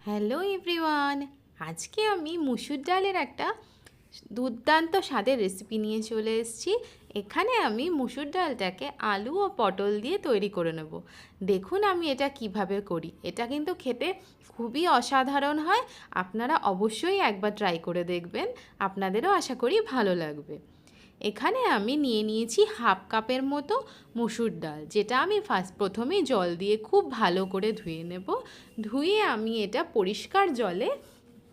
Hello everyone, আজকে আমি মুসুর ডালের একটা দুর্দান্ত স্বাদের রেসিপি নিয়ে চলে এসেছি। এখানে আমি মুসুর ডালটাকে আলু ও পটল দিয়ে তৈরি করে নেব। দেখুন আমি এটা কিভাবে করি। এটা কিন্তু খেতে খুবই অসাধারণ হয়। আপনারা অবশ্যই একবার ট্রাই করে দেখবেন, আপনাদেরও আশা করি ভালো লাগবে। এখানে আমি নিয়ে নিয়েছি হাফ কাপের মতো মুসুর ডাল, যেটা আমি প্রথমেই জল দিয়ে খুব ভালো করে ধুয়ে নেব। ধুয়ে আমি এটা পরিষ্কার জলে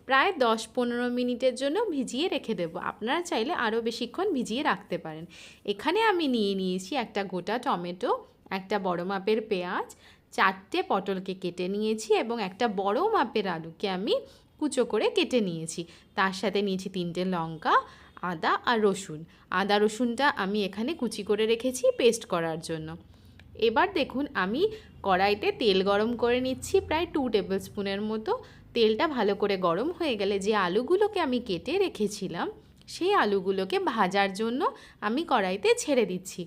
প্রায় 10-15 মিনিটের জন্য ভিজিয়ে রেখে দেব। আপনারা চাইলে আরও বেশিক্ষণ ভিজিয়ে রাখতে পারেন। এখানে আমি নিয়ে নিয়েছি একটা গোটা টমেটো, একটা বড় মাপের পেঁয়াজ, 4টে পটলকে কেটে নিয়েছি এবং একটা বড় মাপের আলুকে আমি কুচো করে কেটে নিয়েছি। তার সাথে নিয়েছি 3টে লঙ্কা, আদা আর রসুন। আদা রসুনটা আমি এখানে কুচি করে রেখেছি পেস্ট করার জন্য। এবার দেখুন আমি কড়াইতে তেল গরম করে নিচ্ছি প্রায় 2 টেবিল স্পুনের মতো। তেলটা ভালো করে গরম হয়ে গেলে যে আলুগুলোকে আমি কেটে রেখেছিলাম সেই আলুগুলোকে ভাজার জন্য আমি কড়াইতে ছেড়ে দিচ্ছি।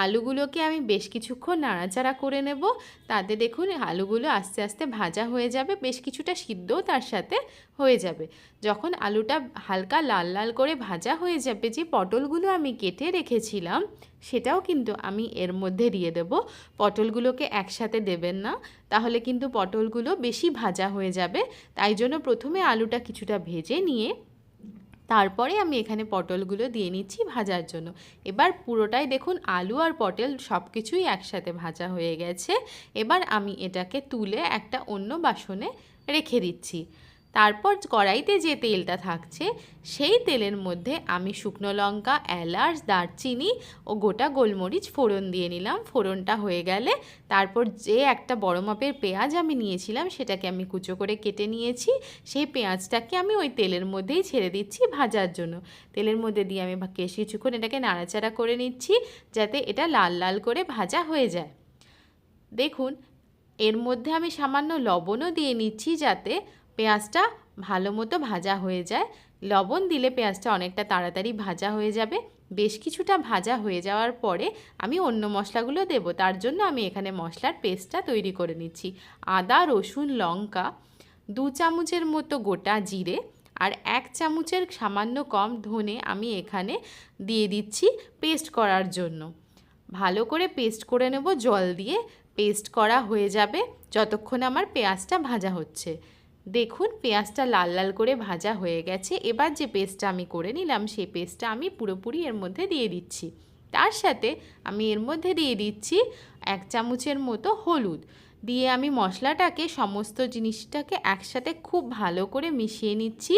আলুগুলোকে আমি বেশ কিছুক্ষণ নাড়াচাড়া করে নেব। তাতে দেখুন আলুগুলো আস্তে আস্তে ভাজা হয়ে যাবে, বেশ কিছুটা সিদ্ধও তার সাথে হয়ে যাবে। যখন আলুটা হালকা লাল লাল করে ভাজা হয়ে যাবে, যে পটলগুলো আমি কেটে রেখেছিলাম সেটাও কিন্তু আমি এর মধ্যে দিয়ে দেব। পটলগুলোকে একসাথে দেবেন না, তাহলে কিন্তু পটলগুলো বেশি ভাজা হয়ে যাবে। তাই জন্য প্রথমে আলুটা কিছুটা ভেজে নিয়ে তারপরে আমি এখানে পটলগুলো দিয়ে নিচ্ছি ভাজার জন্য। এবার পুরোটাই দেখুন আলু আর পটল সব কিছুই একসাথে ভাজা হয়ে গেছে। এবার আমি এটাকে তুলে একটা অন্য বাসনে রেখে দিচ্ছি। তারপর কড়াইতে যে তেলটা থাকছে সেই তেলের মধ্যে আমি শুকনো লঙ্কা, এলাচ, দারচিনি ও গোটা গোলমরিচ ফোড়ন দিয়ে নিলাম। ফোড়নটা হয়ে গেলে তারপর যে একটা বড় মাপের পেঁয়াজ আমি নিয়েছিলাম সেটাকে আমি কুচো করে কেটে নিয়েছি। সেই পেঁয়াজটাকে আমি ওই তেলের মধ্যেই ছেড়ে দিচ্ছি ভাজার জন্য। তেলের মধ্যে দিয়ে আমি বেশ কিছুক্ষণ এটাকে নাড়াচাড়া করে নিচ্ছি যাতে এটা লাল লাল করে ভাজা হয়ে যায়। দেখুন এর মধ্যে আমি সামান্য লবণও দিয়ে নিচ্ছি যাতে পেঁয়াজটা ভালো মতো ভাজা হয়ে যায়। লবণ দিলে পেঁয়াজটা অনেকটা তাড়াতাড়ি ভাজা হয়ে যাবে। বেশ কিছুটা ভাজা হয়ে যাওয়ার পরে আমি অন্য মশলাগুলো দেব। তার জন্য আমি এখানে মশলার পেস্টটা তৈরি করে নিচ্ছি। আদা, রসুন, লঙ্কা, 2 চামচের মতো গোটা জিরে আর 1 চামচের সামান্য কম ধনে আমি এখানে দিয়ে দিচ্ছি পেস্ট করার জন্য। ভালো করে পেস্ট করে নেব জল দিয়ে। পেস্ট করা হয়ে যাবে যতক্ষণ আমার পেঁয়াজটা ভাজা হচ্ছে। দেখুন পেঁয়াজটা লাল লাল করে ভাজা হয়ে গেছে। এবার যে পেস্টটা আমি করে নিলাম সেই পেস্টটা আমি পুরোপুরি এর মধ্যে দিয়ে দিচ্ছি। তার সাথে আমি এর মধ্যে দিয়ে দিচ্ছি 1 চামচের মতো হলুদ। দিয়ে আমি মশলাটাকে সমস্ত জিনিসটাকে একসাথে খুব ভালো করে মিশিয়ে নিচ্ছি।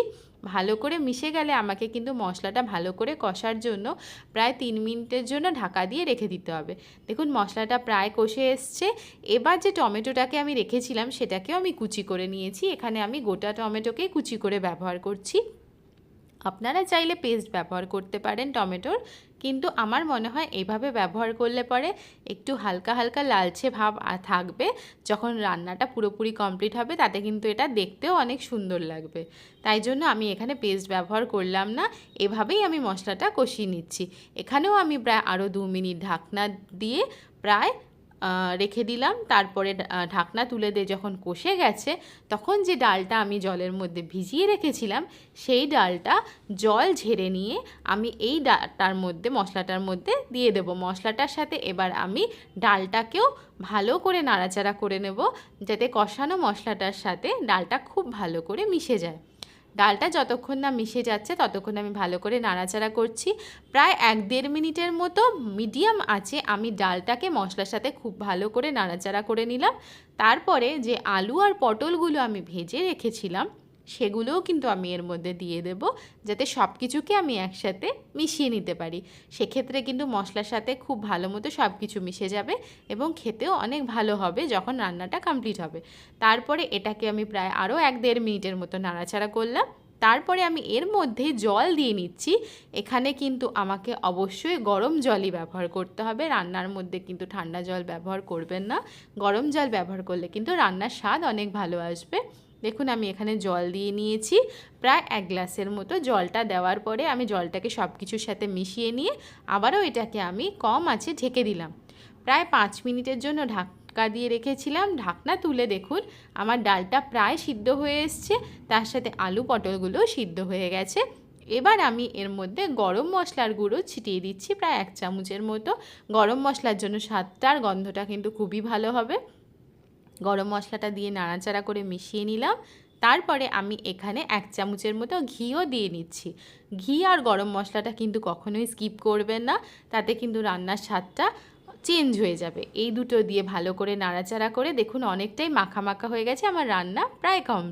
ভালো করে মিশে গেলে আমাকে কিন্তু মশলাটা ভালো করে কষার জন্য প্রায় 3 মিনিটের জন্য ঢাকা দিয়ে রেখে দিতে হবে। দেখুন মশলাটা প্রায় কষে এসছে। এবার যে টমেটোটাকে আমি রেখেছিলাম সেটাকেও আমি কুচি করে নিয়েছি। এখানে আমি গোটা টমেটোকেই কুচি করে ব্যবহার করছি। আপনারা চাইলে পেস্ট ব্যবহার করতে পারেন টমেটোর, কিন্তু আমার মনে হয় এইভাবে ব্যবহার করলে পরে একটু হালকা হালকা লালচে ভাব থাকবে। যখন রান্নাটা পুরোপুরি কমপ্লিট হবে তাতে কিন্তু এটা দেখতেও অনেক সুন্দর লাগবে। তাই জন্য আমি এখানে পেস্ট ব্যবহার করলাম না, এভাবেই আমি মশলাটা কষিয়ে নিচ্ছি। এখানেও আমি প্রায় আরও 2 মিনিট ঢাকনা দিয়ে প্রায় রেখে দিলাম। তারপরে ঢাকনা তুলে দিয়ে যখন কষে গেছে তখন যে ডালটা আমি জলের মধ্যে ভিজিয়ে রেখেছিলাম সেই ডালটা জল ঝেড়ে নিয়ে আমি এই ডালটার মধ্যে মশলাটার মধ্যে দিয়ে দেব। মশলাটার সাথে এবার আমি ডালটাকেও ভালো করে নাড়াচাড়া করে নেব যাতে কষানো মশলাটার সাথে ডালটা খুব ভালো করে মিশে যায়। ডালটা যতক্ষণ না মিশে যাচ্ছে ততক্ষণ আমি ভালো করে নাড়াচাড়া করছি। প্রায় 1-1.5 মিনিটের মতো মিডিয়াম আঁচে আমি ডালটাকে মশলার সাথে খুব ভালো করে নাড়াচাড়া করে নিলাম। তারপরে যে আলু আর পটলগুলো আমি ভেজে রেখেছিলাম সেগুলোও কিন্তু আমি এর মধ্যে দিয়ে দেব যাতে সব কিছুকে আমি একসাথে মিশিয়ে নিতে পারি। সেক্ষেত্রে কিন্তু মশলার সাথে খুব ভালো মতো সব কিছু মিশে যাবে এবং খেতেও অনেক ভালো হবে যখন রান্নাটা কমপ্লিট হবে। তারপরে এটাকে আমি প্রায় আরও 1-1.5 মিনিটের মতো নাড়াচাড়া করলাম। তারপরে আমি এর মধ্যে জল দিয়ে নিচ্ছি। এখানে কিন্তু আমাকে অবশ্যই গরম জলই ব্যবহার করতে হবে, রান্নার মধ্যে কিন্তু ঠান্ডা জল ব্যবহার করবেন না। গরম জল ব্যবহার করলে কিন্তু রান্নার স্বাদ অনেক ভালো আসবে। দেখুন আমি এখানে জল দিয়ে নিয়েছি প্রায় 1 গ্লাসের মতো। জলটা দেওয়ার পরে আমি জলটাকে সব কিছুর সাথে মিশিয়ে নিয়ে আবারও এটাকে আমি কম আঁচে ঢেকে দিলাম। প্রায় 5 মিনিটের জন্য ঢাকা দিয়ে রেখেছিলাম। ঢাকনা তুলে দেখুন আমার ডালটা প্রায় সিদ্ধ হয়ে এসছে, তার সাথে আলু পটলগুলোও সিদ্ধ হয়ে গেছে। এবার আমি এর মধ্যে গরম মশলার গুঁড়ো ছিটিয়ে দিচ্ছি প্রায় 1 চামচের মতো। গরম মশলার জন্য স্বাদটা আর গন্ধটা কিন্তু খুবই ভালো হবে। গরম মশলাটা দিয়ে নাড়াচাড়া করে মিশিয়ে নিলাম। তারপরে আমি এখানে 1 চামচের মতো ঘিও দিয়ে নিচ্ছি। ঘি আর গরম মশলাটা কিন্তু কখনোই স্কিপ করবেন না, তাতে কিন্তু রান্নার স্বাদটা চেঞ্জ হয়ে যাবে। এই দুটো দিয়ে ভালো করে নাড়াচাড়া করে দেখুন অনেকটাই মাখা মাখা হয়ে গেছে, আমার রান্না প্রায় কমপ্লিট।